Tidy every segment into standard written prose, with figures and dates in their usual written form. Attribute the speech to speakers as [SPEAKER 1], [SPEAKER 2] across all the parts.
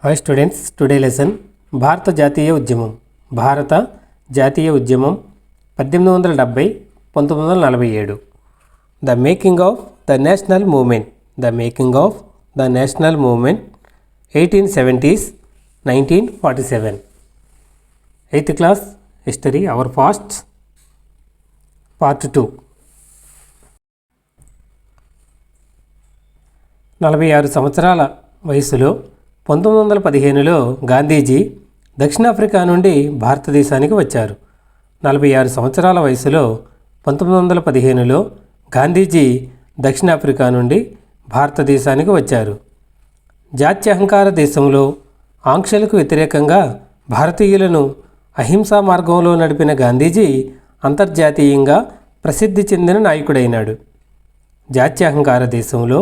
[SPEAKER 1] Hi students, today lesson భారత జాతీయ ఉద్యమం. భారత జాతీయ ఉద్యమం 1870-1947. The making of the national movement. The making of the national movement 1870s 1947. 8th class history our past part 2. 46 సంవత్సరాల వయసులో 1915లో గాంధీజీ దక్షిణాఫ్రికా నుండి భారతదేశానికి వచ్చారు. 46 సంవత్సరాల వయసులో 1915లో గాంధీజీ దక్షిణాఫ్రికా నుండి భారతదేశానికి వచ్చారు. జాత్యహంకార దేశంలో ఆంక్షలకు వ్యతిరేకంగా భారతీయులను అహింసా మార్గంలో నడిపిన గాంధీజీ అంతర్జాతీయంగా ప్రసిద్ధి చెందిన నాయకుడైనాడు. జాత్యహంకార దేశంలో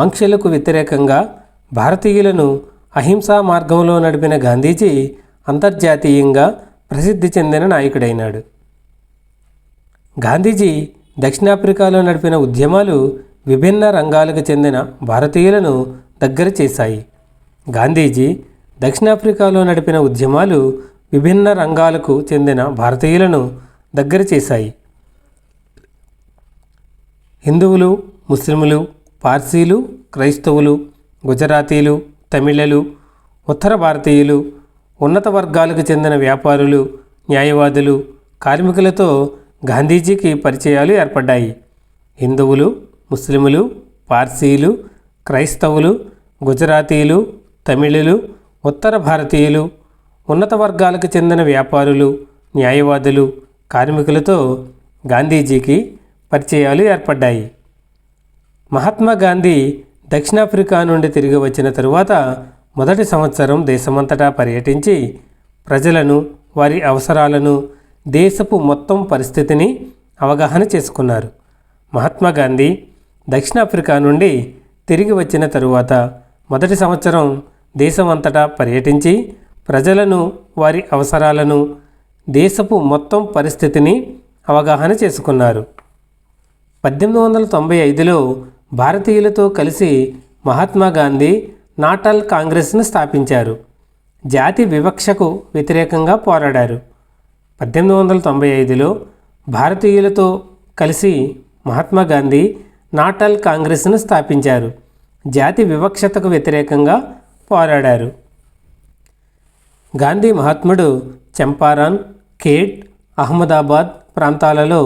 [SPEAKER 1] ఆంక్షలకు వ్యతిరేకంగా భారతీయులను అహింసా మార్గంలో నడిపిన గాంధీజీ అంతర్జాతీయంగా ప్రసిద్ధి చెందిన నాయకుడైనాడు. గాంధీజీ దక్షిణాఫ్రికాలో నడిపిన ఉద్యమాలు విభిన్న రంగాలకు చెందిన భారతీయులను దగ్గర చేశాయి. గాంధీజీ దక్షిణాఫ్రికాలో నడిపిన ఉద్యమాలు విభిన్న రంగాలకు చెందిన భారతీయులను దగ్గర చేశాయి. హిందువులు, ముస్లింలు, పార్సీలు, క్రైస్తవులు, గుజరాతీలు, తమిళలు, ఉత్తర భారతీయులు, ఉన్నత వర్గాలకు చెందిన వ్యాపారులు, న్యాయవాదులు, కార్మికులతో గాంధీజీకి పరిచయాలు ఏర్పడ్డాయి. హిందువులు, ముస్లిములు, పార్సీలు, క్రైస్తవులు, గుజరాతీలు, తమిళులు, ఉత్తర భారతీయులు, ఉన్నత వర్గాలకు చెందిన వ్యాపారులు, న్యాయవాదులు, కార్మికులతో గాంధీజీకి పరిచయాలు ఏర్పడ్డాయి. మహాత్మా గాంధీ దక్షిణాఫ్రికా నుండి తిరిగి వచ్చిన తరువాత మొదటి సంవత్సరం దేశమంతటా పర్యటించి ప్రజలను, వారి అవసరాలను, దేశపు మొత్తం పరిస్థితిని అవగాహన చేసుకున్నారు. మహాత్మా గాంధీ దక్షిణాఫ్రికా నుండి తిరిగి వచ్చిన తరువాత మొదటి సంవత్సరం దేశమంతటా పర్యటించి ప్రజలను, వారి అవసరాలను, దేశపు మొత్తం పరిస్థితిని అవగాహన చేసుకున్నారు. 1895లో భారతీయులతో కలిసి మహాత్మా గాంధీ నాటల్ కాంగ్రెస్ను స్థాపించారు. జాతి వివక్షకు వ్యతిరేకంగా పోరాడారు. 1895లో భారతీయులతో కలిసి మహాత్మా గాంధీ నాటల్ కాంగ్రెస్ను స్థాపించారు. జాతి వివక్షతకు వ్యతిరేకంగా పోరాడారు. గాంధీ మహాత్ముడు చంపారన్, ఖేడ్, అహ్మదాబాద్ ప్రాంతాలలో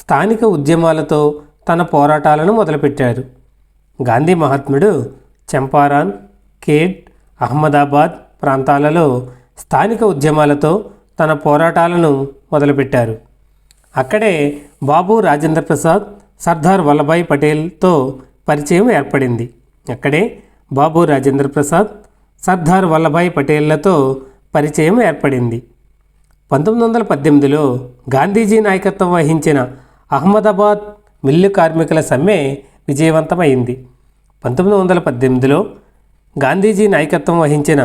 [SPEAKER 1] స్థానిక ఉద్యమాలతో తన పోరాటాలను మొదలుపెట్టారు. గాంధీ మహాత్ముడు చంపారన్, ఖేడ్, అహ్మదాబాద్ ప్రాంతాలలో స్థానిక ఉద్యమాలతో తన పోరాటాలను మొదలుపెట్టారు. అక్కడే బాబు రాజేంద్ర ప్రసాద్, సర్దార్ వల్లభాయ్ పటేల్తో పరిచయం ఏర్పడింది. అక్కడే బాబు రాజేంద్ర ప్రసాద్, సర్దార్ వల్లభాయ్ పటేళ్లతో పరిచయం ఏర్పడింది. 1918లో గాంధీజీ నాయకత్వం వహించిన అహ్మదాబాద్ మిల్లు కార్మికుల సమ్మె విజయవంతమైంది. 1918లో గాంధీజీ నాయకత్వం వహించిన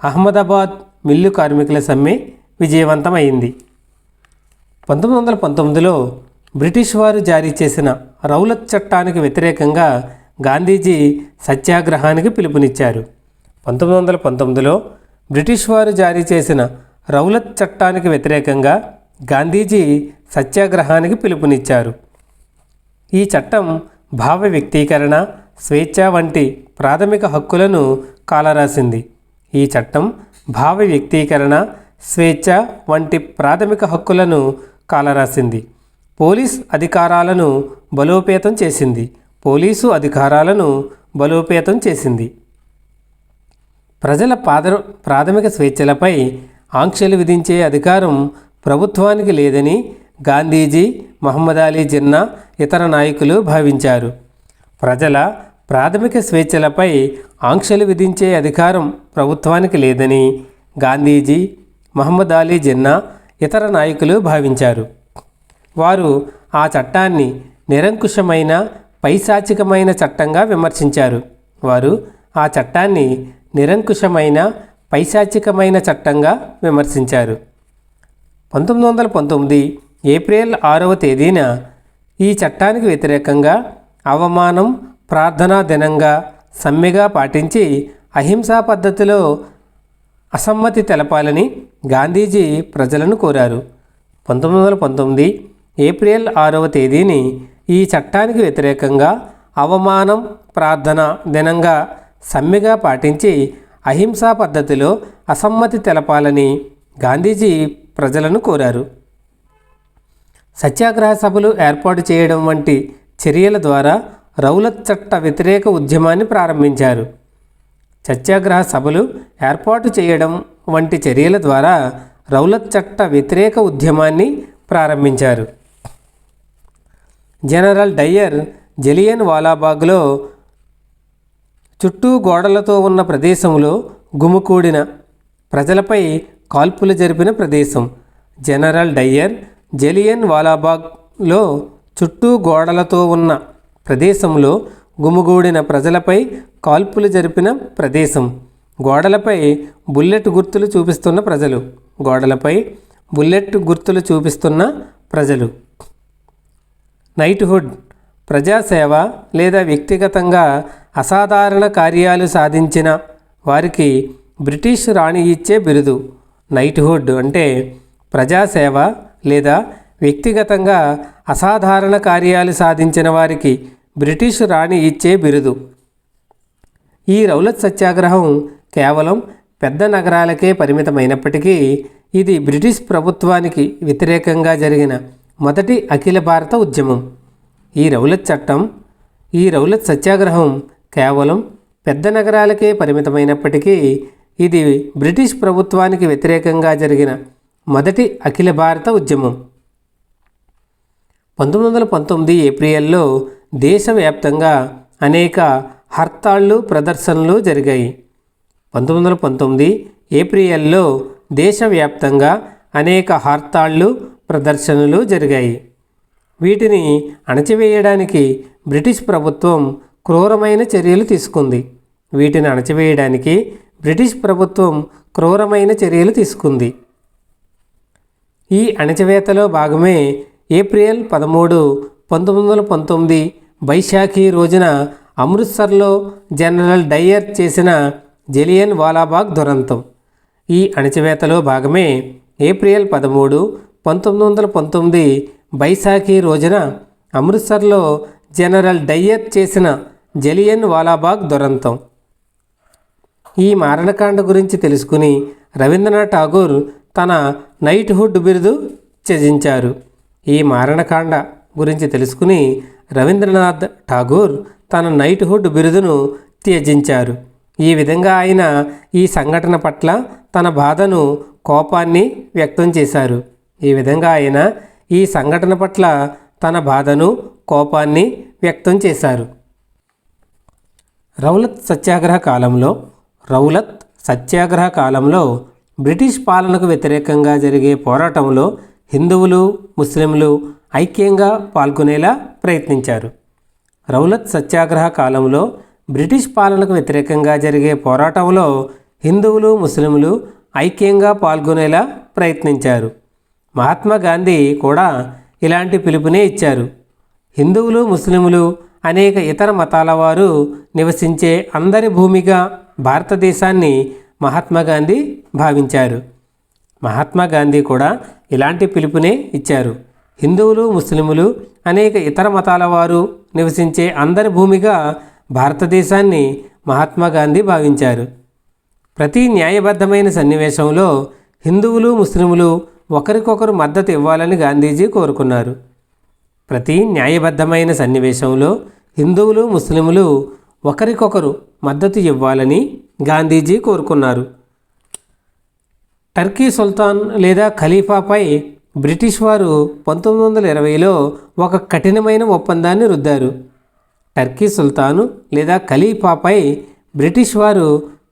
[SPEAKER 1] అహ్మదాబాద్ మిల్లు కార్మికుల సమ్మె విజయవంతమైంది. 1919లో బ్రిటిష్ వారు జారీ చేసిన రౌలత్ చట్టానికి వ్యతిరేకంగా గాంధీజీ సత్యాగ్రహానికి పిలుపునిచ్చారు. 1919లో బ్రిటిష్ వారు జారీ చేసిన రౌలత్ చట్టానికి వ్యతిరేకంగా గాంధీజీ సత్యాగ్రహానికి పిలుపునిచ్చారు. ఈ చట్టం భావ వ్యక్తీకరణ, స్వేచ్ఛ వంటి ప్రాథమిక హక్కులను కాలరాసింది. ఈ చట్టం భావ వ్యక్తీకరణ, స్వేచ్ఛ వంటి ప్రాథమిక హక్కులను కాలరాసింది. పోలీసు అధికారాలను బలోపేతం చేసింది. ప్రజల ప్రాథమిక స్వేచ్ఛలపై ఆంక్షలు విధించే అధికారం ప్రభుత్వానికి లేదని గాంధీజీ, మహమ్మద్ అలీ జిన్నా ఇతర నాయకులు భావించారు. ప్రజల ప్రాథమిక స్వేచ్ఛలపై ఆంక్షలు విధించే అధికారం ప్రభుత్వానికి లేదని గాంధీజీ, మహమ్మద్ అలీ జిన్నా ఇతర నాయకులు భావించారు. వారు ఆ చట్టాన్ని నిరంకుశమైన, పైశాచికమైన చట్టంగా విమర్శించారు. 1919 ఏప్రిల్ 6వ తేదీన ఈ చట్టానికి వ్యతిరేకంగా అవమానం, ప్రార్థనా దినంగా సమ్మెగా పాటించి అహింసా పద్ధతిలో అసమ్మతి తెలపాలని గాంధీజీ ప్రజలను కోరారు. 1919 ఏప్రిల్ 6వ తేదీని ఈ చట్టానికి వ్యతిరేకంగా అవమానం ప్రార్థన దినంగా సమ్మెగా పాటించి అహింసా పద్ధతిలో అసమ్మతి తెలపాలని గాంధీజీ ప్రజలను కోరారు. సత్యాగ్రహ సభలు ఏర్పాటు చేయడం వంటి చర్యల ద్వారా రౌలత్ చట్ట వ్యతిరేక ఉద్యమాన్ని ప్రారంభించారు. సత్యాగ్రహ సభలు ఏర్పాటు చేయడం వంటి చర్యల ద్వారా రౌలత్ చట్ట వ్యతిరేక ఉద్యమాన్ని ప్రారంభించారు. జనరల్ డయ్యర్ జలియన్ వాలాబాగ్లో చుట్టూ గోడలతో ఉన్న ప్రదేశంలో గుమికూడిన ప్రజలపై కాల్పులు జరిపిన ప్రదేశం. జనరల్ డయ్యర్ జలియన్ వాలాబాగ్లో చుట్టూ గోడలతో ఉన్న ప్రదేశంలో గుమిగూడిన ప్రజలపై కాల్పులు జరిపిన ప్రదేశం. గోడలపై బుల్లెట్ గుర్తులు చూపిస్తున్న ప్రజలు. గోడలపై బుల్లెట్ గుర్తులు చూపిస్తున్న ప్రజలు. నైట్హుడ్ ప్రజాసేవ లేదా వ్యక్తిగతంగా అసాధారణ కార్యాలు సాధించిన వారికి బ్రిటిష్ రాణి ఇచ్చే బిరుదు. నైట్హుడ్ అంటే ప్రజాసేవ లేదా వ్యక్తిగతంగా అసాధారణ కార్యాలు సాధించిన వారికి బ్రిటిష్ రాణి ఇచ్చే బిరుదు. ఈ రౌలత్ సత్యాగ్రహం కేవలం పెద్ద నగరాలకే పరిమితమైనప్పటికీ ఇది బ్రిటిష్ ప్రభుత్వానికి వ్యతిరేకంగా జరిగిన మొదటి అఖిల భారత ఉద్యమం. ఈ రౌలత్ సత్యాగ్రహం కేవలం పెద్ద నగరాలకే పరిమితమైనప్పటికీ ఇది బ్రిటిష్ ప్రభుత్వానికి వ్యతిరేకంగా జరిగిన మొదటి అఖిల భారత ఉద్యమం. 1919 ఏప్రిల్లో దేశవ్యాప్తంగా అనేక హర్తాళ్ళు ప్రదర్శనలు జరిగాయి. 1919 ఏప్రిల్లో దేశవ్యాప్తంగా అనేక హర్తాళ్ళు ప్రదర్శనలు జరిగాయి. వీటిని అణచివేయడానికి బ్రిటిష్ ప్రభుత్వం క్రూరమైన చర్యలు తీసుకుంది. ఈ అణచివేతలో భాగమే ఏప్రిల్ 13, 1919 బైశాఖీ రోజున అమృత్సర్లో జనరల్ డయ్యర్ చేసిన జలియన్ వాలాబాగ్ దురంతం. ఈ అణచివేతలో భాగమే ఏప్రిల్ 13, 1919 బైశాఖీ రోజున అమృత్సర్లో జనరల్ డయ్యర్ చేసిన జలియన్ వాలాబాగ్ దురంతం. ఈ మారణకాండ గురించి తెలుసుకుని రవీంద్రనాథ్ ఠాగూర్ తన నైట్హుడ్ బిరుదు త్యజించారు. ఈ మారణకాండ గురించి తెలుసుకుని రవీంద్రనాథ్ ఠాగూర్ తన నైట్హుడ్ బిరుదును త్యజించారు. ఈ విధంగా ఆయన ఈ సంఘటన పట్ల తన బాధను, కోపాన్ని వ్యక్తం చేశారు. రౌలత్ సత్యాగ్రహ కాలంలో బ్రిటిష్ పాలనకు వ్యతిరేకంగా జరిగే పోరాటంలో హిందువులు, ముస్లింలు ఐక్యంగా పాల్గొనేలా ప్రయత్నించారు. రౌలత్ సత్యాగ్రహ కాలంలో బ్రిటిష్ పాలనకు వ్యతిరేకంగా జరిగే పోరాటంలో హిందువులు, ముస్లింలు ఐక్యంగా పాల్గొనేలా ప్రయత్నించారు. మహాత్మా గాంధీ కూడా ఇలాంటి పిలుపునే ఇచ్చారు. హిందువులు, ముస్లింలు, అనేక ఇతర మతాల వారు నివసించే అందరి భూమిగా భారతదేశాన్ని మహాత్మా గాంధీ భావించారు. మహాత్మా గాంధీ కూడా ఇలాంటి పిలుపునే ఇచ్చారు. హిందువులు, ముస్లింలు, అనేక ఇతర మతాల వారు నివసించే అందరి భూమిగా భారతదేశాన్ని మహాత్మా గాంధీ భావించారు. ప్రతి న్యాయబద్ధమైన సన్నివేశంలో హిందువులు, ముస్లింలు ఒకరికొకరు మద్దతు ఇవ్వాలని గాంధీజీ కోరుకున్నారు. ప్రతి న్యాయబద్ధమైన సన్నివేశంలో హిందువులు, ముస్లింలు ఒకరికొకరు మద్దతు ఇవ్వాలని గాంధీజీ కోరుకున్నారు. టర్కీ సుల్తాన్ లేదా ఖలీఫాపై బ్రిటిష్ వారు 1920లో ఒక కఠినమైన ఒప్పందాన్ని రుద్దారు. టర్కీ సుల్తాను లేదా ఖలీఫాపై బ్రిటిష్ వారు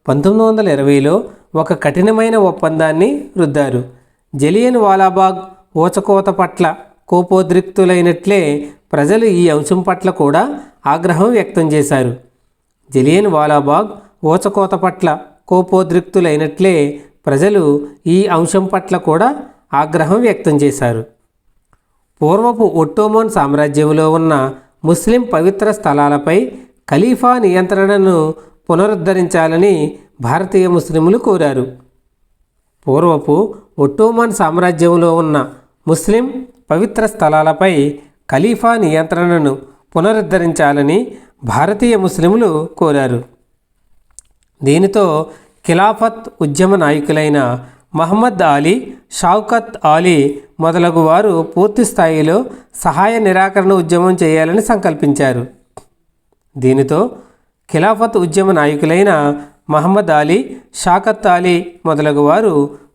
[SPEAKER 1] 1920లో ఒక కఠినమైన ఒప్పందాన్ని రుద్దారు. జలియన్ వాలాబాగ్ ఊచకోత పట్ల కోపోద్రిక్తులైనట్లే ప్రజలు ఈ అంశం పట్ల కూడా ఆగ్రహం వ్యక్తం చేశారు. జలియన్ వాలాబాగ్ ఊచకోత పట్ల కోపోద్రిక్తులైనట్లే ప్రజలు ఈ అంశం పట్ల కూడా ఆగ్రహం వ్యక్తం చేశారు. పూర్వపు ఒట్టోమన్ సామ్రాజ్యంలో ఉన్న ముస్లిం పవిత్ర స్థలాలపై ఖలీఫా నియంత్రణను పునరుద్ధరించాలని భారతీయ ముస్లింలు కోరారు. పూర్వపు ఒట్టోమన్ సామ్రాజ్యంలో ఉన్న ముస్లిం పవిత్ర స్థలాలపై ఖలీఫా నియంత్రణను పునరుద్ధరించాలని భారతీయ ముస్లింలు కోరారు. దీనితో ఖిలాఫత్ ఉద్యమ నాయకులైన మహమ్మద్ అలీ, షౌకత్ అలీ మొదలగు వారు పూర్తి స్థాయిలో సహాయ నిరాకరణ ఉద్యమం చేయాలని సంకల్పించారు. దీనితో ఖిలాఫత్ ఉద్యమ నాయకులైన మహమ్మద్ అలీ, షౌకత్ అలీ మొదలగు వారు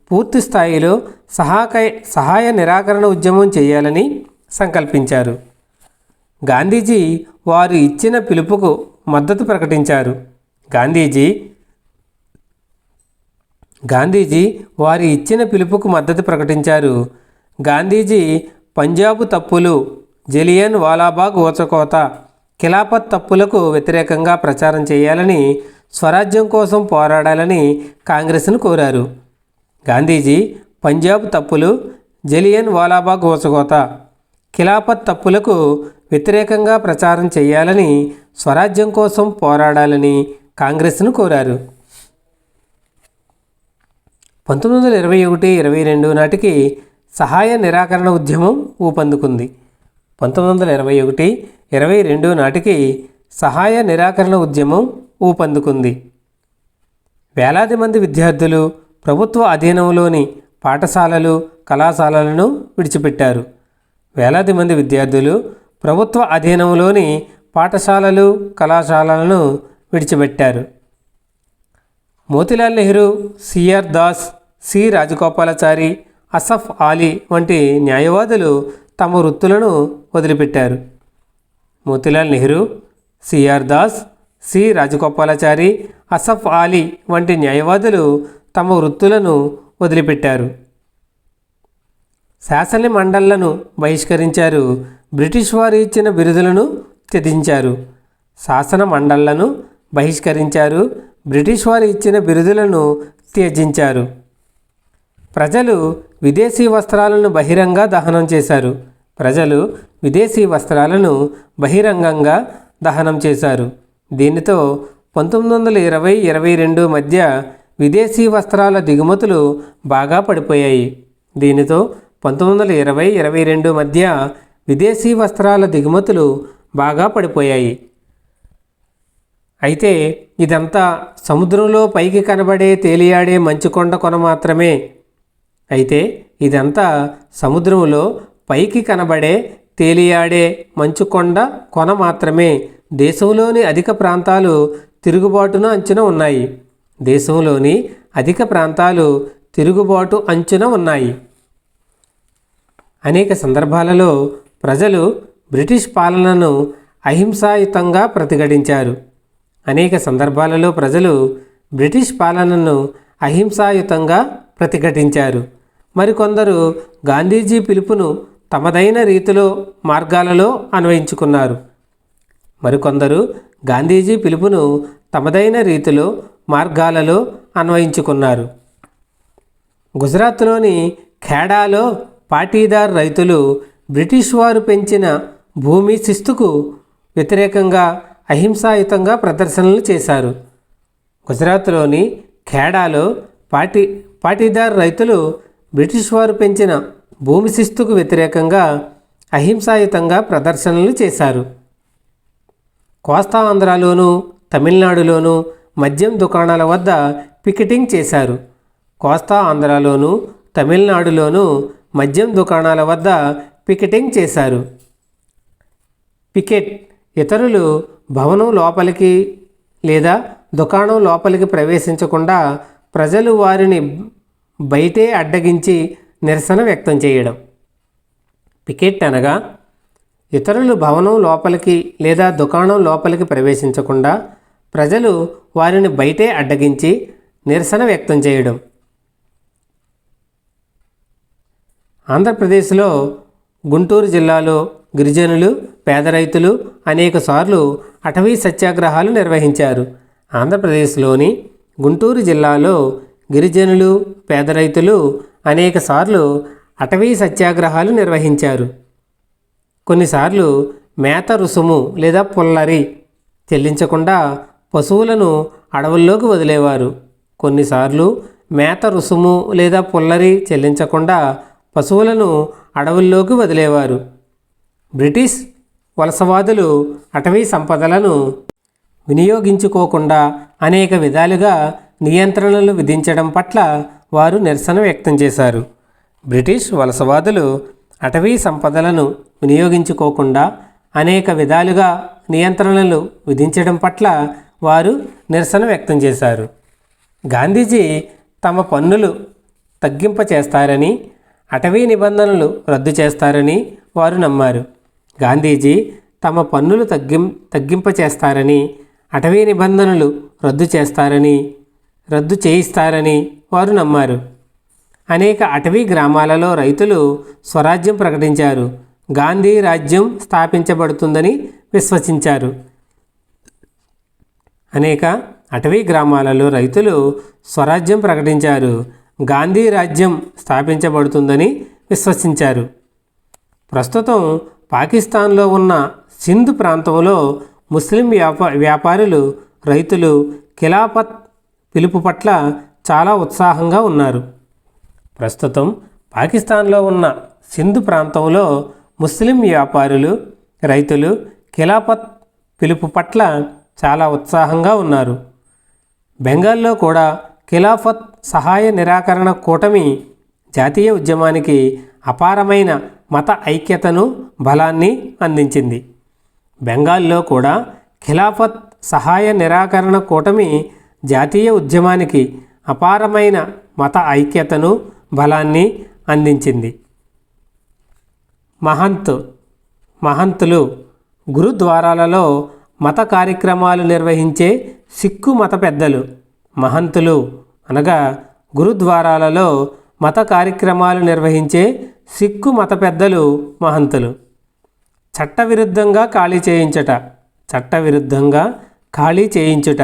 [SPEAKER 1] పూర్తి స్థాయిలో సహాయ నిరాకరణ ఉద్యమం చేయాలని సంకల్పించారు. గాంధీజీ వారు ఇచ్చిన పిలుపుకు మద్దతు ప్రకటించారు. గాంధీజీ వారి ఇచ్చిన పిలుపుకు మద్దతు ప్రకటించారు. గాంధీజీ పంజాబు తప్పులు, జలియన్ వాలాబాగ్ ఊచకోత, ఖిలాఫత్ తప్పులకు వ్యతిరేకంగా ప్రచారం చేయాలని, స్వరాజ్యం కోసం పోరాడాలని కాంగ్రెస్ను కోరారు. గాంధీజీ పంజాబ్ తప్పులు, జలియన్ వాలాబాగ్ ఊచకోత, ఖిలాఫత్ తప్పులకు వ్యతిరేకంగా ప్రచారం చేయాలని, స్వరాజ్యం కోసం పోరాడాలని కాంగ్రెస్ను కోరారు. 1921-22 నాటికి సహాయ నిరాకరణ ఉద్యమం ఊపందుకుంది. 1921-22 నాటికి సహాయ నిరాకరణ ఉద్యమం ఊపందుకుంది. వేలాది మంది విద్యార్థులు ప్రభుత్వ అధీనంలోని పాఠశాలలు, కళాశాలలను విడిచిపెట్టారు. వేలాది మంది విద్యార్థులు ప్రభుత్వ అధీనంలోని పాఠశాలలు, కళాశాలలను విడిచిపెట్టారు. మోతీలాల్ నెహ్రూ, సిఆర్ దాస్, సి రాజగోపాలాచారి, అసఫ్ అలీ వంటి న్యాయవాదులు తమ వృత్తులను వదిలిపెట్టారు. మోతీలాల్ నెహ్రూ, సిఆర్ దాస్, సి రాజగోపాలాచారి, అసఫ్ అలీ వంటి న్యాయవాదులు తమ వృత్తులను వదిలిపెట్టారు. శాసన మండళ్లను బహిష్కరించారు. బ్రిటిష్ వారు ఇచ్చిన బిరుదులను త్యజించారు. శాసన మండళ్లను బహిష్కరించారు. బ్రిటిష్ వారు ఇచ్చిన బిరుదులను త్యజించారు. ప్రజలు విదేశీ వస్త్రాలను బహిరంగ దహనం చేశారు. ప్రజలు విదేశీ వస్త్రాలను బహిరంగంగా దహనం చేశారు. దీనితో 1920-22 మధ్య విదేశీ వస్త్రాల దిగుమతులు బాగా పడిపోయాయి. 1920-22 మధ్య విదేశీ వస్త్రాల దిగుమతులు బాగా పడిపోయాయి. అయితే ఇదంతా సముద్రంలో పైకి కనబడే తేలియాడే మంచుకొండ కొన మాత్రమే. సముద్రంలో పైకి కనబడే తేలియాడే మంచుకొండ కొన మాత్రమే. దేశంలోని అధిక ప్రాంతాలు తిరుగుబాటును అంచున ఉన్నాయి. దేశంలోని అధిక ప్రాంతాలు తిరుగుబాటు అంచున ఉన్నాయి. అనేక సందర్భాలలో ప్రజలు బ్రిటిష్ పాలనను అహింసాయుతంగా ప్రతిఘటించారు. అనేక సందర్భాలలో ప్రజలు బ్రిటిష్ పాలనను అహింసాయుతంగా ప్రతిఘటించారు. మరికొందరు గాంధీజీ పిలుపును తమదైన రీతిలో మార్గాలలో అన్వయించుకున్నారు. మరికొందరు గాంధీజీ పిలుపును తమదైన రీతిలో మార్గాలలో అన్వయించుకున్నారు. గుజరాత్లోని ఖేడాలో పాటీదార్ రైతులు బ్రిటిష్ వారు పెంచిన భూమి శిస్తుకు వ్యతిరేకంగా అహింసాయుతంగా ప్రదర్శనలు చేశారు. గుజరాత్లోని ఖేడాలో పాటీదార్ రైతులు బ్రిటిష్ వారు పెంచిన భూమి శిస్తుకు వ్యతిరేకంగా అహింసాయుతంగా ప్రదర్శనలు చేశారు. కోస్తా ఆంధ్రాలోను, తమిళనాడులోను మద్యం దుకాణాల వద్ద పికెటింగ్ చేశారు. కోస్తా ఆంధ్రాలోను, తమిళనాడులోను మద్యం దుకాణాల వద్ద పికెటింగ్ చేశారు. పికెట్ ఇతరులు భవనం లోపలికి లేదా దుకాణం లోపలికి ప్రవేశించకుండా ప్రజలు వారిని బయటే అడ్డగించి నిరసన వ్యక్తం చేయడం. పికెట్ అనగా ఇతరులు భవనం లోపలికి లేదా దుకాణం లోపలికి ప్రవేశించకుండా ప్రజలు వారిని బయటే అడ్డగించి నిరసన వ్యక్తం చేయడం. ఆంధ్రప్రదేశ్లో గుంటూరు జిల్లాలో గిరిజనులు, పేద రైతులు అనేకసార్లు అటవీ సత్యాగ్రహాలు నిర్వహించారు. ఆంధ్రప్రదేశ్లోని గుంటూరు జిల్లాలో గిరిజనులు, పేద రైతులు అనేకసార్లు అటవీ సత్యాగ్రహాలు నిర్వహించారు. కొన్నిసార్లు మేత రుసుము లేదా పుల్లరి చెల్లించకుండా పశువులను అడవుల్లోకి వదిలేవారు. కొన్నిసార్లు మేత రుసుము లేదా పుల్లరి చెల్లించకుండా పశువులను అడవుల్లోకి వదిలేవారు. బ్రిటిష్ వలసవాదులు అటవీ సంపదలను వినియోగించుకోకుండా అనేక విధాలుగా నియంత్రణలు విధించడం పట్ల వారు నిరసన వ్యక్తం చేశారు. బ్రిటిష్ వలసవాదులు అటవీ సంపదలను వినియోగించుకోకుండా అనేక విధాలుగా నియంత్రణలు విధించడం పట్ల వారు నిరసన వ్యక్తం చేశారు. గాంధీజీ తమ పన్నులు తగ్గింపచేస్తారని, అటవీ నిబంధనలు రద్దు చేస్తారని వారు నమ్మారు. గాంధీజీ తమ పన్నులు తగ్గింపచేస్తారని, అటవీ నిబంధనలు రద్దు చేయిస్తారని వారు నమ్మారు. అనేక అటవీ గ్రామాలలో రైతులు స్వరాజ్యం ప్రకటించారు. గాంధీ రాజ్యం స్థాపించబడుతుందని విశ్వసించారు. అనేక అటవీ గ్రామాలలో రైతులు స్వరాజ్యం ప్రకటించారు. గాంధీ రాజ్యం స్థాపించబడుతుందని విశ్వసించారు. ప్రస్తుతం పాకిస్తాన్లో ఉన్న సింధ్ ప్రాంతంలో ముస్లిం వ్యాపారులు రైతులు ఖిలాఫత్ పిలుపు పట్ల చాలా ఉత్సాహంగా ఉన్నారు. ప్రస్తుతం పాకిస్తాన్లో ఉన్న సింధ్ ప్రాంతంలో ముస్లిం వ్యాపారులు రైతులు ఖిలాఫత్ పిలుపు పట్ల చాలా ఉత్సాహంగా ఉన్నారు. బెంగాల్లో కూడా ఖిలాఫత్ సహాయ నిరాకరణ కూటమి జాతీయ ఉద్యమానికి అపారమైన మత ఐక్యతను బలాన్ని అందించింది. బెంగాల్లో కూడా ఖిలాఫత్ సహాయ నిరాకరణ కూటమి జాతీయ ఉద్యమానికి అపారమైన మత ఐక్యతను బలాన్ని అందించింది. మహంతులు గురుద్వారాలలో మత కార్యక్రమాలు నిర్వహించే సిక్కు మత పెద్దలు. మహంతులు అనగా గురుద్వారాలలో మత కార్యక్రమాలు నిర్వహించే సిక్కు మత పెద్దలు మహంతులు. చట్టవిరుద్ధంగా ఖాళీ చేయించుట,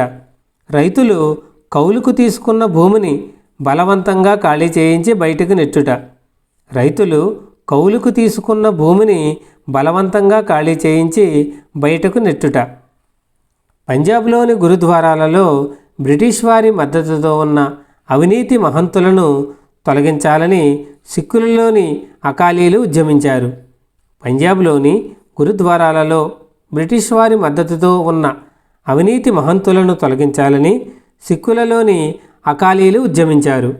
[SPEAKER 1] రైతులు కౌలుకు తీసుకున్న భూమిని బలవంతంగా ఖాళీ చేయించి బయటకు నెట్టుట. రైతులు కౌలుకు తీసుకున్న భూమిని బలవంతంగా ఖాళీ చేయించి బయటకు నెట్టుట. పంజాబ్లోని గురుద్వారాలలో బ్రిటిష్ వారి మద్దతుతో ఉన్న అవినీతి మహంతులను తొలగించాలని సిక్కులలోని అకాలీలు ఉద్యమించారు. పంజాబ్లోని గురుద్వారాలలో బ్రిటిష్ వారి మద్దతుతో ఉన్న అవినీతి మహంతులను తొలగించాలని సిక్కులలోని అకాలీలు ఉద్యమించారు.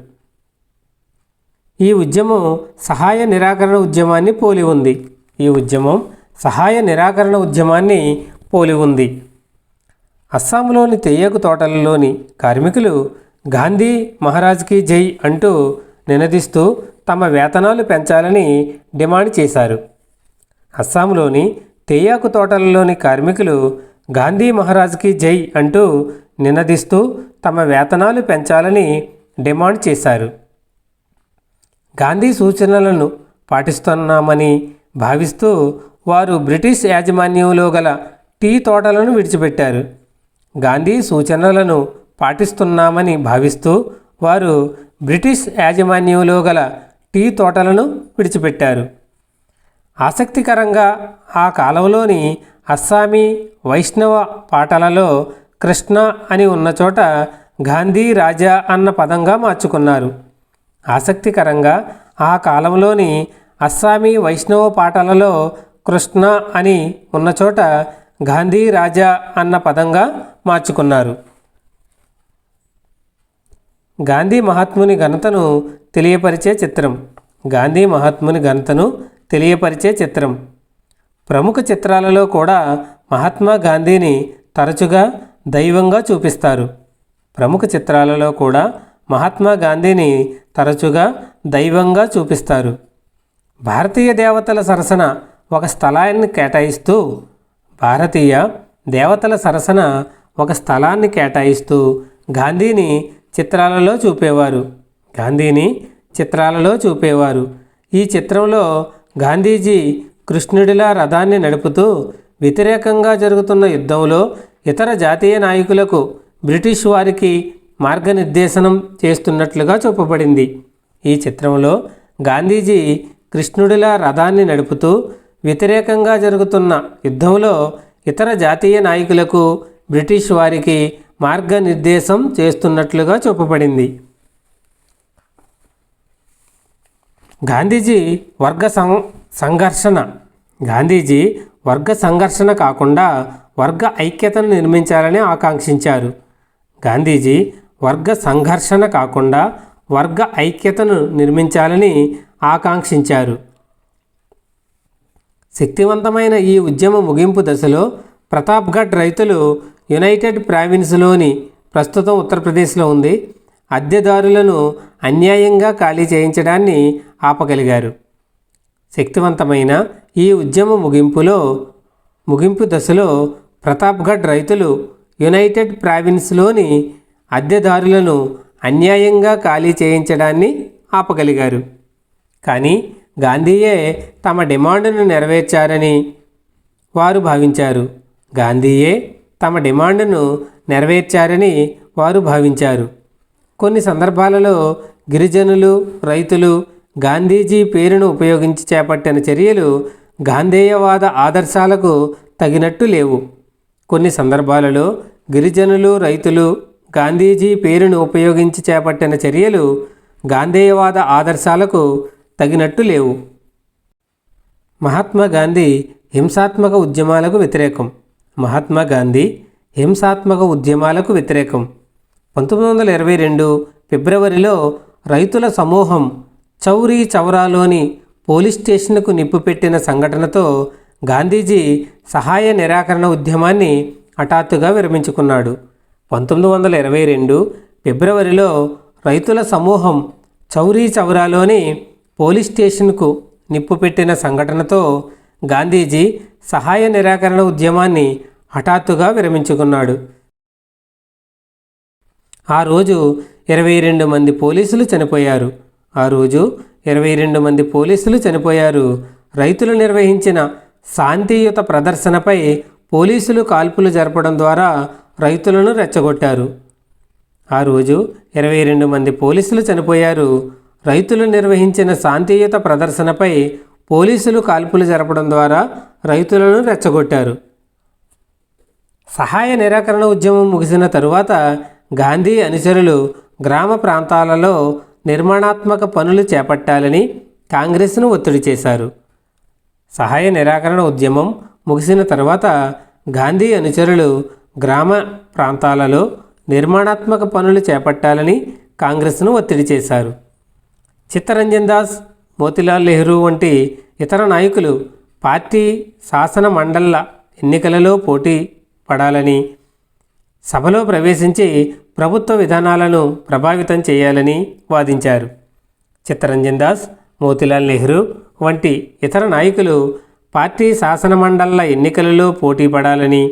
[SPEAKER 1] ఈ ఉద్యమం సహాయ నిరాకరణ ఉద్యమాన్ని పోలి ఉంది. అస్సాంలోని తేయాకు తోటలలోని కార్మికులు గాంధీ మహారాజ్ కీ జై అంటూ నినదిస్తూ తమ వేతనాలు పెంచాలని డిమాండ్ చేశారు. అస్సాంలోని తేయాకు తోటలలోని కార్మికులు గాంధీ మహారాజ్ కీ జై అంటూ నినదిస్తూ తమ వేతనాలు పెంచాలని డిమాండ్ చేశారు. గాంధీ సూచనలను పాటిస్తున్నామని భావిస్తూ వారు బ్రిటిష్ యాజమాన్యంలో గల టీ తోటలను విడిచిపెట్టారు. గాంధీ సూచనలను పాటిస్తున్నామని భావిస్తూ వారు బ్రిటిష్ యాజమాన్యంలో గల టీ తోటలను విడిచిపెట్టారు. ఆసక్తికరంగా ఆ కాలంలోని అస్సామీ వైష్ణవ పాటలలో కృష్ణ అని ఉన్న చోట గాంధీ రాజా అన్న పదంగా మార్చుకున్నారు. ఆసక్తికరంగా ఆ కాలంలోని అస్సామీ వైష్ణవ పాటలలో కృష్ణ అని ఉన్న చోట గాంధీ రాజా అన్న పదంగా మార్చుకున్నారు. గాంధీ మహాత్ముని ఘనతను తెలియపరిచే చిత్రం. ప్రముఖ చిత్రాలలో కూడా మహాత్మా గాంధీని తరచుగా దైవంగా చూపిస్తారు. భారతీయ దేవతల సరసన ఒక స్థలాన్ని కేటాయిస్తూ గాంధీని చిత్రాలలో చూపేవారు. ఈ చిత్రంలో గాంధీజీ కృష్ణుడిలా రథాన్ని నడుపుతూ వ్యతిరేకంగా జరుగుతున్న యుద్ధంలో ఇతర జాతీయ నాయకులకు బ్రిటిష్ వారికి మార్గనిర్దేశనం చేస్తున్నట్లుగా చూపబడింది. ఈ చిత్రంలో గాంధీజీ కృష్ణుడిలా రథాన్ని నడుపుతూ వ్యతిరేకంగా జరుగుతున్న యుద్ధంలో ఇతర జాతీయ నాయకులకు బ్రిటిష్ వారికి మార్గనిర్దేశం చేస్తున్నట్లుగా చూపబడింది. గాంధీజీ వర్గ సంఘర్షణ కాకుండా వర్గ ఐక్యతను నిర్మించాలని ఆకాంక్షించారు. గాంధీజీ వర్గ సంఘర్షణ కాకుండా వర్గ ఐక్యతను నిర్మించాలని ఆకాంక్షించారు. శక్తివంతమైన ఈ ఉద్యమ ముగింపు దశలో ప్రతాప్గఢ్ రైతులు యునైటెడ్ ప్రావిన్స్లోని ప్రస్తుతం ఉత్తరప్రదేశ్లో ఉంది అద్దెదారులను అన్యాయంగా ఖాళీ చేయించడాన్ని ఆపగలిగారు. శక్తివంతమైన ఈ ఉద్యమ ముగింపు దశలో ప్రతాప్గఢ్ రైతులు యునైటెడ్ ప్రావిన్స్లోని అద్దెదారులను అన్యాయంగా ఖాళీ చేయించడాన్ని ఆపగలిగారు. కానీ గాంధీయే తమ డిమాండ్ను నెరవేర్చారని వారు భావించారు. కొన్ని సందర్భాలలో గిరిజనులు, రైతులు గాంధీజీ పేరును ఉపయోగించి చేపట్టిన చర్యలు గాంధేయవాద ఆదర్శాలకు తగినట్టు లేవు. కొన్ని సందర్భాలలో గిరిజనులు, రైతులు గాంధీజీ పేరును ఉపయోగించి చేపట్టిన చర్యలు గాంధేయవాద ఆదర్శాలకు తగినట్టు లేవు. మహాత్మా గాంధీ హింసాత్మక ఉద్యమాలకు వ్యతిరేకం. 1922 ఫిబ్రవరిలో రైతుల సమూహం చౌరీ చౌరాలోని పోలీస్ స్టేషన్కు నిప్పుపెట్టిన సంఘటనతో గాంధీజీ సహాయ నిరాకరణ ఉద్యమాన్ని హఠాత్తుగా విరమించుకున్నాడు. 1922 ఫిబ్రవరిలో రైతుల సమూహం చౌరీ చౌరాలోని పోలీస్ స్టేషన్కు నిప్పుపెట్టిన సంఘటనతో గాంధీజీ సహాయ నిరాకరణ ఉద్యమాన్ని హఠాత్తుగా విరమించుకున్నాడు. ఆ రోజు 22 మంది పోలీసులు చనిపోయారు. రైతులు నిర్వహించిన శాంతియుత ప్రదర్శనపై పోలీసులు కాల్పులు జరపడం ద్వారా రైతులను రెచ్చగొట్టారు. ఆ రోజు 22 మంది పోలీసులు చనిపోయారు. రైతులు నిర్వహించిన శాంతియుత ప్రదర్శనపై పోలీసులు కాల్పులు జరపడం ద్వారా రైతులను రెచ్చగొట్టారు. సహాయ నిరాకరణ ఉద్యమం ముగిసిన తరువాత గాంధీ అనుచరులు గ్రామ ప్రాంతాలలో నిర్మాణాత్మక పనులు చేపట్టాలని కాంగ్రెస్ను ఒత్తిడి చేశారు. సహాయ నిరాకరణ ఉద్యమం ముగిసిన తర్వాత గాంధీ అనుచరులు గ్రామ ప్రాంతాలలో నిర్మాణాత్మక పనులు చేపట్టాలని కాంగ్రెస్ను ఒత్తిడి చేశారు. చిత్తరంజన్ దాస్, మోతీలాల్ నెహ్రూ వంటి ఇతర నాయకులు పార్టీ శాసన మండళ్ల ఎన్నికలలో పోటీ పడాలని, సభలో ప్రవేశించి ప్రభుత్వ విధానాలను ప్రభావితం చేయాలని వాదించారు. చిత్తరంజన్ దాస్, మోతీలాల్ నెహ్రూ వంటి ఇతర నాయకులు పార్టీ శాసనమండళ్ల ఎన్నికలలో పోటీ పడాలని,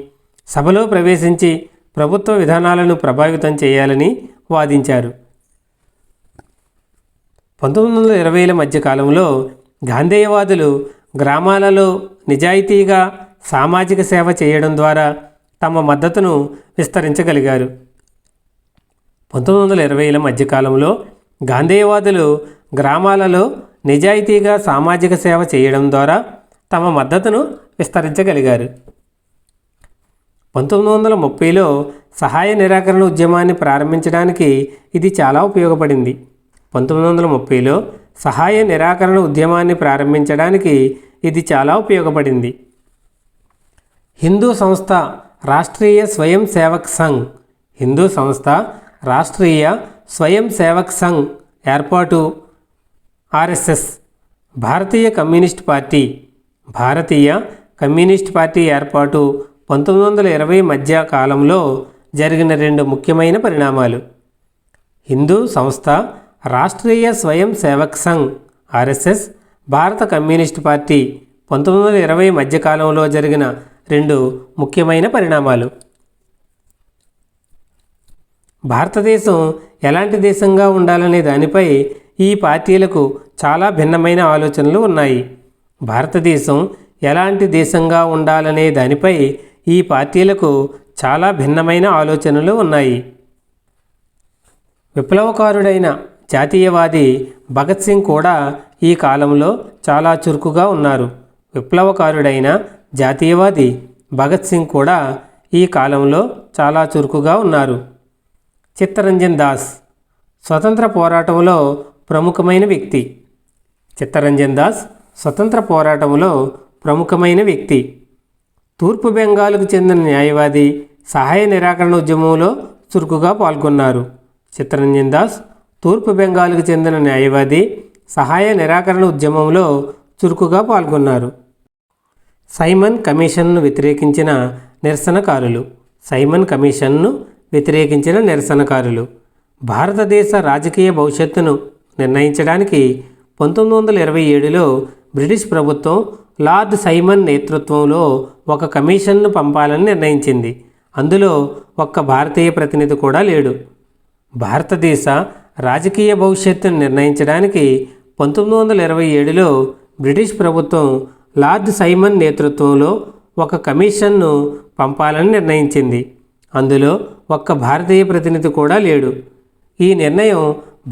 [SPEAKER 1] సభలో ప్రవేశించి ప్రభుత్వ విధానాలను ప్రభావితం చేయాలని వాదించారు. 1920ల మధ్యకాలంలో గాంధేయవాదులు గ్రామాలలో నిజాయితీగా సామాజిక సేవ చేయడం ద్వారా తమ మద్దతును విస్తరించగలిగారు. 1920ల మధ్యకాలంలో గాంధేయవాదులు గ్రామాలలో నిజాయితీగా సామాజిక సేవ చేయడం ద్వారా తమ మద్దతును విస్తరించగలిగారు. 1930లో సహాయ నిరాకరణ ఉద్యమాన్ని ప్రారంభించడానికి ఇది చాలా ఉపయోగపడింది. 1930లో సహాయ నిరాకరణ ఉద్యమాన్ని ప్రారంభించడానికి ఇది చాలా ఉపయోగపడింది. హిందూ సంస్థ రాష్ట్రీయ స్వయం సేవక్ సంఘ్ ఏర్పాటు, ఆర్ఎస్ఎస్, భారతీయ కమ్యూనిస్ట్ పార్టీ ఏర్పాటు 1920 మధ్య కాలంలో జరిగిన రెండు ముఖ్యమైన పరిణామాలు. హిందూ సంస్థ రాష్ట్రీయ స్వయం సేవక్ సంఘ్ ఆర్ఎస్ఎస్, భారత కమ్యూనిస్ట్ పార్టీ 1920 మధ్యకాలంలో జరిగిన రెండు ముఖ్యమైన పరిణామాలు. భారతదేశం ఎలాంటి దేశంగా ఉండాలనే దానిపై ఈ పార్టీలకు చాలా భిన్నమైన ఆలోచనలు ఉన్నాయి. భారతదేశం ఎలాంటి దేశంగా ఉండాలనే దానిపై ఈ పార్టీలకు చాలా భిన్నమైన ఆలోచనలు ఉన్నాయి. విప్లవకారుడైన జాతీయవాది భగత్ సింగ్ కూడా ఈ కాలంలో చాలా చురుకుగా ఉన్నారు. విప్లవకారుడైన జాతీయవాది భగత్ సింగ్ కూడా ఈ కాలంలో చాలా చురుకుగా ఉన్నారు. చిత్తరంజన్ దాస్ స్వతంత్ర పోరాటంలో ప్రముఖమైన వ్యక్తి. చిత్తరంజన్ దాస్ స్వతంత్ర పోరాటంలో ప్రముఖమైన వ్యక్తి. తూర్పు బెంగాల్కు చెందిన న్యాయవాది, సహాయ నిరాకరణ ఉద్యమంలో చురుకుగా పాల్గొన్నారు. చిత్తరంజన్ దాస్ తూర్పు బెంగాల్కు చెందిన న్యాయవాది, సహాయ నిరాకరణ ఉద్యమంలో చురుకుగా పాల్గొన్నారు. సైమన్ కమిషన్ను వ్యతిరేకించిన నిరసనకారులు. సైమన్ కమిషన్ను వ్యతిరేకించిన నిరసనకారులు భారతదేశ రాజకీయ భవిష్యత్తును నిర్ణయించడానికి 1927లో బ్రిటిష్ ప్రభుత్వం లార్డ్ సైమన్ నేతృత్వంలో ఒక కమిషన్ను పంపాలని నిర్ణయించింది. అందులో ఒక్క భారతీయ ప్రతినిధి కూడా లేడు. భారతదేశ రాజకీయ భవిష్యత్తును నిర్ణయించడానికి 1927లో బ్రిటిష్ ప్రభుత్వం లార్డ్ సైమన్ నేతృత్వంలో ఒక కమిషన్ను పంపాలని నిర్ణయించింది. అందులో ఒక్క భారతీయ ప్రతినిధి కూడా లేడు. ఈ నిర్ణయం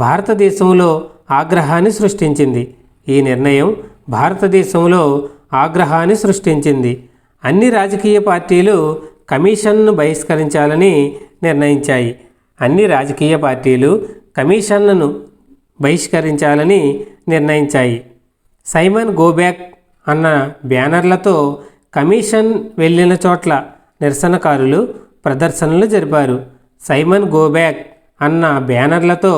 [SPEAKER 1] భారతదేశంలో ఆగ్రహాన్ని సృష్టించింది. ఈ నిర్ణయం భారతదేశంలో ఆగ్రహాన్ని సృష్టించింది. అన్ని రాజకీయ పార్టీలు కమిషన్ను బహిష్కరించాలని నిర్ణయించాయి. అన్ని రాజకీయ పార్టీలు కమిషన్లను బహిష్కరించాలని నిర్ణయించాయి. సైమన్ గో బ్యాక్ అన్న బ్యానర్లతో కమిషన్ వెళ్ళిన చోట్ల నిరసనకారులు ప్రదర్శనలు జరిపారు. సైమన్ గో బ్యాక్ అన్న బ్యానర్లతో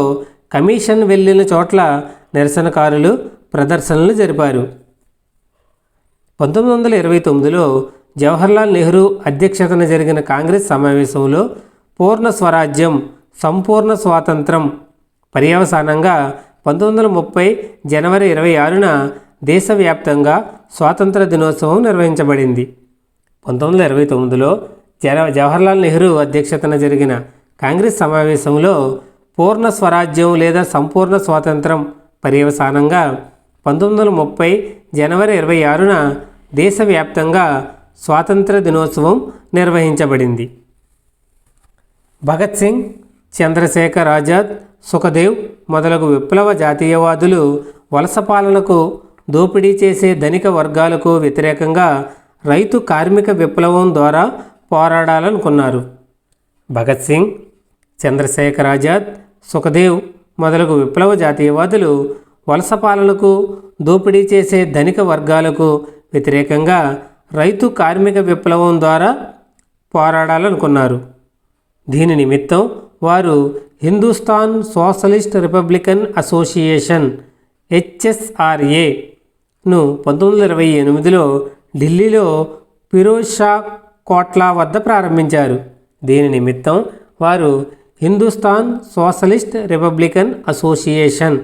[SPEAKER 1] కమిషన్ వెళ్ళిన చోట్ల నిరసనకారులు ప్రదర్శనలు జరిపారు. 1929లో జవహర్లాల్ నెహ్రూ అధ్యక్షతన జరిగిన కాంగ్రెస్ సమావేశంలో పూర్ణ స్వరాజ్యం, సంపూర్ణ స్వాతంత్రం పర్యవసానంగా 1930 జనవరి 26న దేశవ్యాప్తంగా స్వాతంత్ర దినోత్సవం నిర్వహించబడింది. 1929లో జవహర్లాల్ నెహ్రూ అధ్యక్షతన జరిగిన కాంగ్రెస్ సమావేశంలో పూర్ణ స్వరాజ్యం లేదా సంపూర్ణ స్వాతంత్రం పర్యవసానంగా 1930 జనవరి 26న దేశవ్యాప్తంగా స్వాతంత్ర దినోత్సవం నిర్వహించబడింది. భగత్ సింగ్, చంద్రశేఖర్ ఆజాద్, సుఖదేవ్ మొదలగు విప్లవ జాతీయవాదులు వలస పాలనకు, దోపిడీ చేసే ధనిక వర్గాలకు వ్యతిరేకంగా రైతు కార్మిక విప్లవం ద్వారా పోరాడాలనుకున్నారు. భగత్ సింగ్, చంద్రశేఖర్ ఆజాద్, సుఖదేవ్ మొదలగు విప్లవ జాతీయవాదులు వలస పాలనకు, దోపిడీ చేసే ధనిక వర్గాలకు వ్యతిరేకంగా రైతు కార్మిక విప్లవం ద్వారా పోరాడాలనుకున్నారు. దీని నిమిత్తం వారు హిందుస్థాన్ సోషలిస్ట్ రిపబ్లికన్ అసోసియేషన్ HSRAను 1928లో ఢిల్లీలో ఫిరోజ్ షా కోట్లా వద్ద ప్రారంభించారు. దీని నిమిత్తం వారు Hindustan socialist republican association,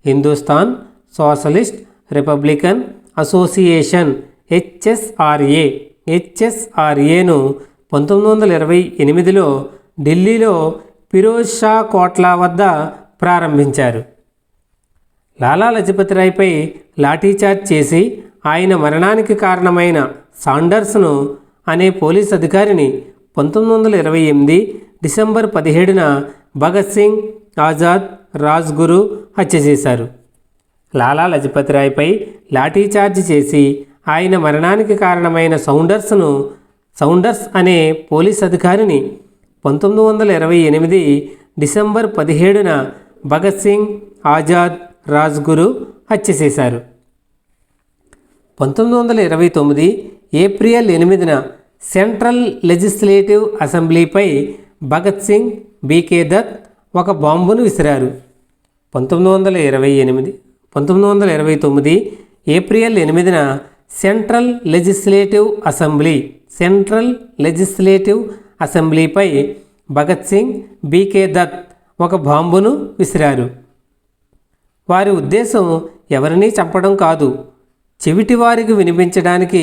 [SPEAKER 1] Hindustan socialist republican association HSRAను 1928లో ఢిల్లీలో ఫిరోజ్ షా కోట్లా వద్ద ప్రారంభించారు. లాలా లజపతి రాయ్పై లాఠీచార్జ్ చేసి ఆయన మరణానికి కారణమైన సాండర్స్ను అనే పోలీస్ అధికారిని 1928 డిసెంబర్ 17న భగత్ సింగ్, ఆజాద్, రాజ్గురు హత్య చేశారు. లాలా లజపతి రాయ్పై లాఠీచార్జ్ చేసి ఆయన మరణానికి కారణమైన సౌండర్స్ అనే పోలీస్ అధికారిని 1928 డిసెంబర్ 17న భగత్ సింగ్, ఆజాద్, రాజ్గురు హత్య చేశారు. 1929 ఏప్రిల్ 8న సెంట్రల్ లెజిస్లేటివ్ అసెంబ్లీపై భగత్ సింగ్, బీకే దత్ ఒక బాంబును విసిరారు. 1929 ఏప్రిల్ 8న సెంట్రల్ లెజిస్లేటివ్ అసెంబ్లీపై భగత్ సింగ్, బీకే దత్ ఒక బాంబును విసిరారు. వారి ఉద్దేశం ఎవరినీ చంపడం కాదు, చెవిటివారికి వినిపించడానికి,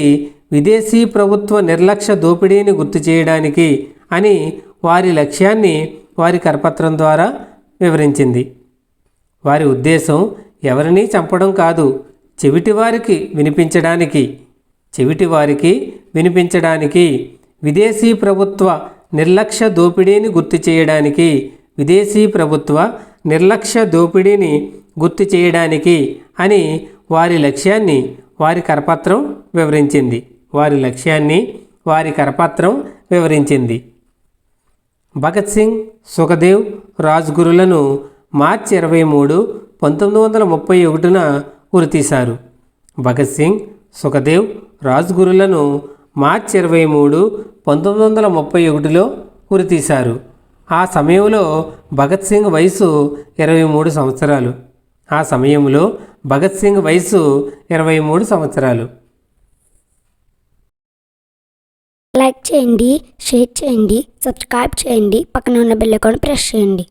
[SPEAKER 1] విదేశీ ప్రభుత్వ నిర్లక్ష్య దోపిడీని గుర్తు చేయడానికి అని వారి లక్ష్యాన్ని వారి కరపత్రం ద్వారా వివరించింది. వారి ఉద్దేశం ఎవరినీ చంపడం కాదు, చెవిటివారికి వినిపించడానికి, విదేశీ ప్రభుత్వ నిర్లక్ష్య దోపిడీని గుర్తు చేయడానికి అని వారి లక్ష్యాన్ని వారి కరపత్రం వివరించింది. వివరించింది. భగత్ సింగ్, సుఖదేవ్, రాజ్గురులను మార్చి 23, 1931న ఉరితీశారు. భగత్ సింగ్, సుఖదేవ్, రాజ్గురులను మార్చి 23, 1931లో ఉరితీశారు. ఆ సమయంలో భగత్ సింగ్ వయసు 23 సంవత్సరాలు.
[SPEAKER 2] లైక్ చేయండి, షేర్ చేయండి, సబ్స్క్రైబ్ చేయండి, పక్కన ఉన్న బెల్ ఐకాన్ ప్రెస్ చేయండి.